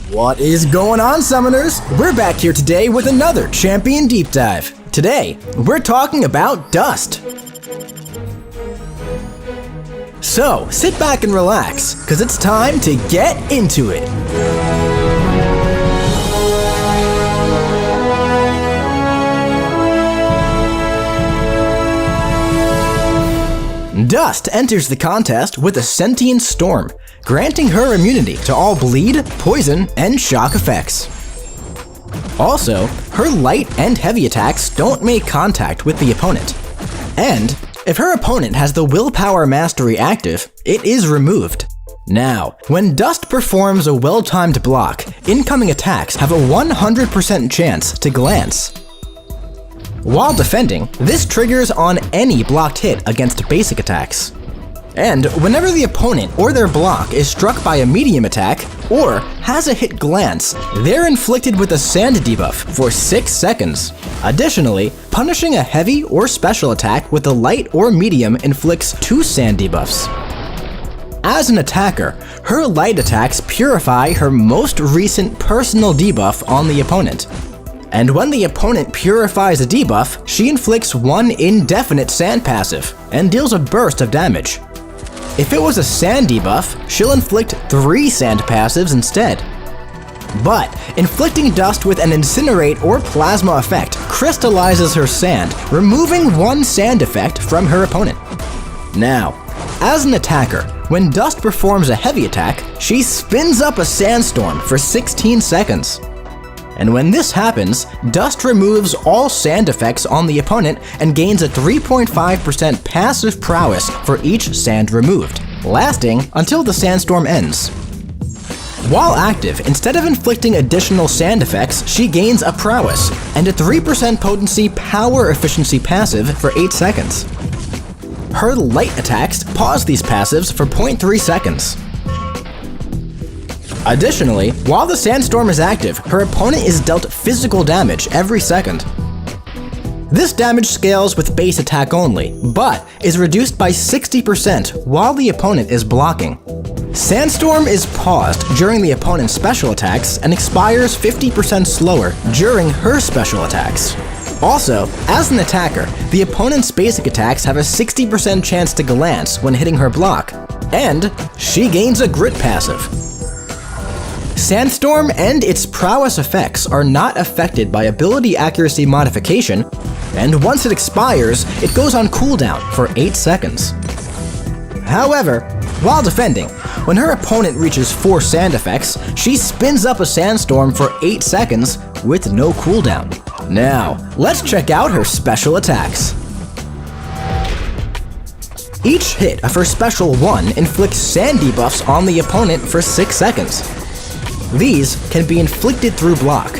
What is going on, Summoners? We're back here today with another Champion Deep Dive. Today, we're talking about Dust. So, sit back and relax, because it's time to get into it. Dust enters the contest with a sentient storm, granting her immunity to all bleed, poison, and shock effects. Also, her light and heavy attacks don't make contact with the opponent. And if her opponent has the willpower mastery active, it is removed. Now, when Dust performs a well-timed block, incoming attacks have a 100% chance to glance. While defending, this triggers on any blocked hit against basic attacks. And whenever the opponent or their block is struck by a medium attack, or has a hit glance, they're inflicted with a sand debuff for 6 seconds. Additionally, punishing a heavy or special attack with a light or medium inflicts 2 sand debuffs. As an attacker, her light attacks purify her most recent personal debuff on the opponent. And when the opponent purifies a debuff, she inflicts 1 indefinite sand passive and deals a burst of damage. If it was a sand debuff, she'll inflict 3 sand passives instead. But inflicting Dust with an incinerate or plasma effect crystallizes her sand, removing 1 sand effect from her opponent. Now, as an attacker, when Dust performs a heavy attack, she spins up a sandstorm for 16 seconds. And when this happens, Dust removes all sand effects on the opponent and gains a 3.5% passive prowess for each sand removed, lasting until the sandstorm ends. While active, instead of inflicting additional sand effects, she gains a prowess and a 3% potency power efficiency passive for 8 seconds. Her light attacks pause these passives for 0.3 seconds. Additionally, while the sandstorm is active, her opponent is dealt physical damage every second. This damage scales with base attack only, but is reduced by 60% while the opponent is blocking. Sandstorm is paused during the opponent's special attacks and expires 50% slower during her special attacks. Also, as an attacker, the opponent's basic attacks have a 60% chance to glance when hitting her block, and she gains a grit passive. Sandstorm and its prowess effects are not affected by ability accuracy modification, and once it expires, it goes on cooldown for 8 seconds. However, while defending, when her opponent reaches 4 sand effects, she spins up a sandstorm for 8 seconds with no cooldown. Now, let's check out her special attacks. Each hit of her special 1 inflicts sand debuffs on the opponent for 6 seconds. These can be inflicted through block.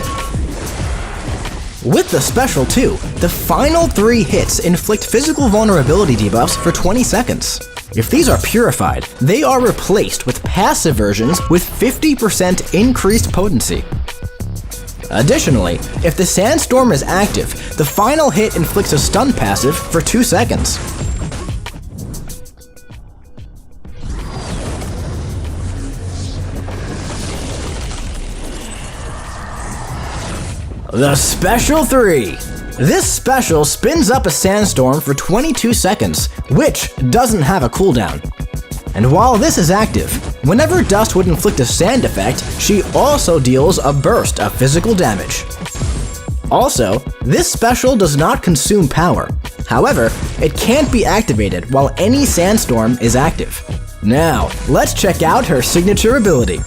With the special 2, the final 3 hits inflict physical vulnerability debuffs for 20 seconds. If these are purified, they are replaced with passive versions with 50% increased potency. Additionally, if the sandstorm is active, the final hit inflicts a stun passive for 2 seconds. The Special 3. This special spins up a sandstorm for 22 seconds, which doesn't have a cooldown. And while this is active, whenever Dust would inflict a sand effect, she also deals a burst of physical damage. Also, this special does not consume power. However, it can't be activated while any sandstorm is active. Now, let's check out her signature ability.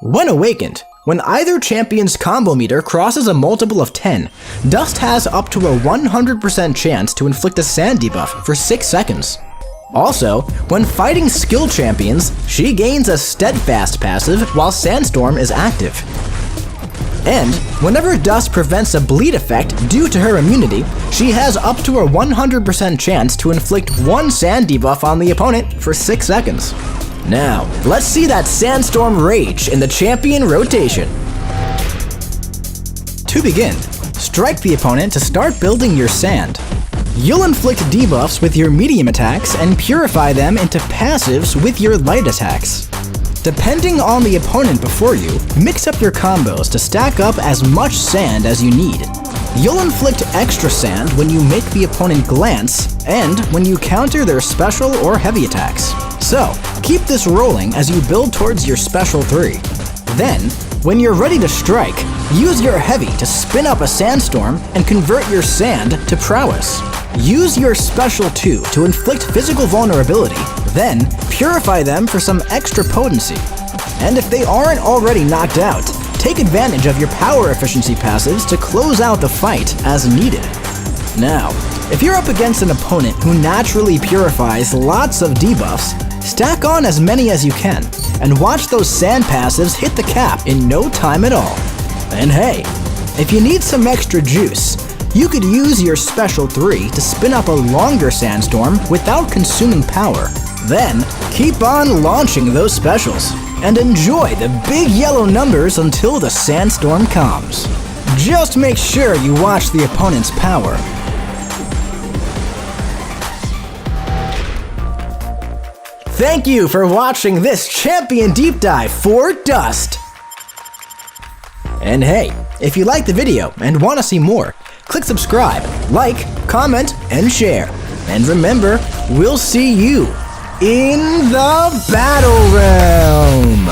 When awakened, when either champion's combo meter crosses a multiple of 10, Dust has up to a 100% chance to inflict a sand debuff for 6 seconds. Also, when fighting skill champions, she gains a steadfast passive while Sandstorm is active. And whenever Dust prevents a bleed effect due to her immunity, she has up to a 100% chance to inflict 1 sand debuff on the opponent for 6 seconds. Now, let's see that Sandstorm Rage in the champion rotation. To begin, strike the opponent to start building your sand. You'll inflict debuffs with your medium attacks and purify them into passives with your light attacks. Depending on the opponent before you, mix up your combos to stack up as much sand as you need. You'll inflict extra sand when you make the opponent glance and when you counter their special or heavy attacks. So, keep this rolling as you build towards your special 3. Then, when you're ready to strike, use your heavy to spin up a sandstorm and convert your sand to prowess. Use your special 2 to inflict physical vulnerability, then purify them for some extra potency. And if they aren't already knocked out, take advantage of your power efficiency passives to close out the fight as needed. Now, if you're up against an opponent who naturally purifies lots of debuffs, stack on as many as you can, and watch those sand passives hit the cap in no time at all. And hey, if you need some extra juice, you could use your special 3 to spin up a longer sandstorm without consuming power. Then, keep on launching those specials, and enjoy the big yellow numbers until the sandstorm comes. Just make sure you watch the opponent's power. Thank you for watching this Champion Deep Dive for Dust! And hey, if you liked the video and want to see more, click subscribe, like, comment, and share. And remember, we'll see you in the Battle Realm!